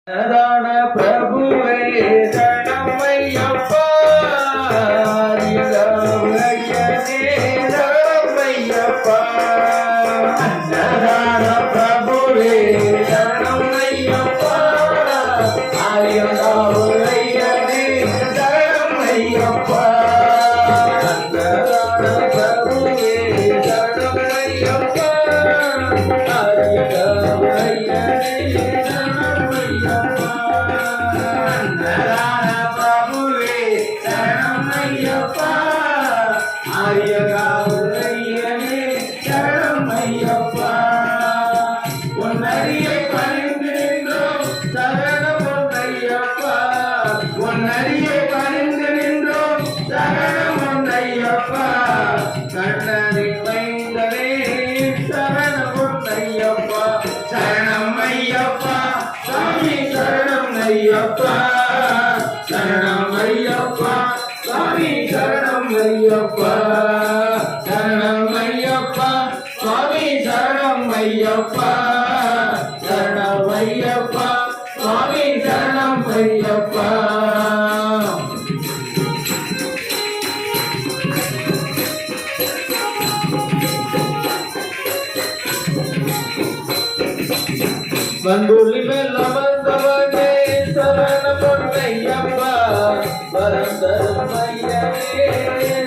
சரண பிரபுவே சரணமையப்பா சரணமையப்பா அன்னதான பிரபுவே சரணமையப்பா ஆரியதாவுரையனே சரணமையப்பா அன்னதான பிரபுவே சரணமையப்பா ஆரியதாவுரையனே கண்ணனின் மைந்தனே சரணம் ஐயப்பா சரணம் ஐயப்பா சாமி சரணம் ஐயப்பா சரணம் ஐயப்பா சாமி சரணம் ஐயப்பா சரணம் ஐயப்பா சாமி சரணம் ஐயப்பா சரணம் ஐயப்பா சாமி சரணம் ஐயப்பா பங்குலி மேல் அமர்ந்தவனே சரணம் பொன்னையப்பா பரந்தரும் ஐயனே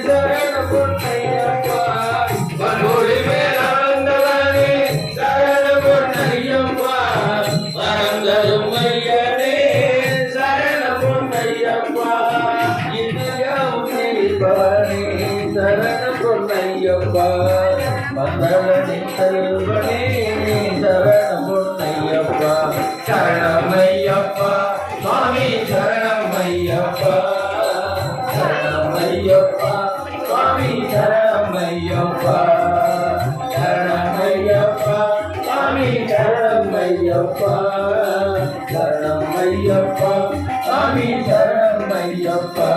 சரணம் பொன்னையப்பா பங்குலி மேல் அமர்ந்தவனே சரணம் பொன்னையப்பா பரந்தரும் ஐயனே சரணம் பொன்னையப்பா இதயம் செய்பவனே சரணம் பொன்னையப்பா பந்தளனே செல்வனே சரணம் பொன்னையப்பா சரணமையப்பா சுவாமி சரணமையப்பா சரணமையப்பா சுவாமி சரணமையப்பா சரணமையப்பா சுவாமி சரணமையப்பா சரணமையப்பா சுவாமி சரணமையப்பா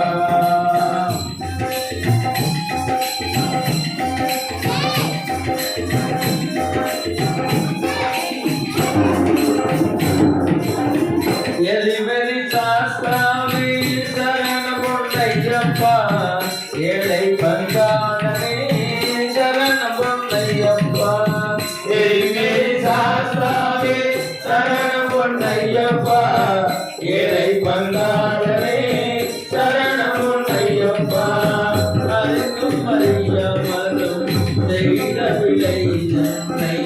எலிவெளி சாஸ்திராவே சரணம் பொன்னையப்பா ஏழை பங்காளனே சரணம் பொன்னையப்பா எலிவெளி சாஸ்திராவே சரணம் பொன்னையப்பா ஏழை பங்காளனே சரணம் பொன்னையப்பா அருக்கும் அறியமரும் செய்த விளை நன்மை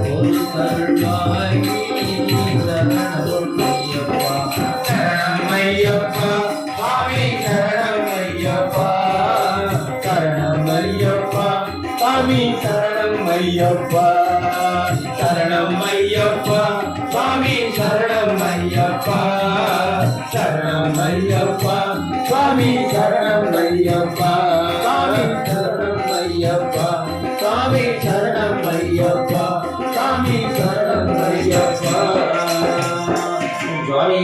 ஒரு கருள்வாய் சரணம் பொன்னையப்பா சரணமையப்பா சுவாமி சரணமையப்பா சரணமையப்பா சுவாமி சரணமையப்பா சரணமையப்பா சுவாமி சரணமையப்பா சரணமையப்பா சுவாமி சரணமையப்பா சுவாமி சரணமையப்பா சுவாமி சரணமையப்பா சுவாமி சரணமையப்பா சுவாமி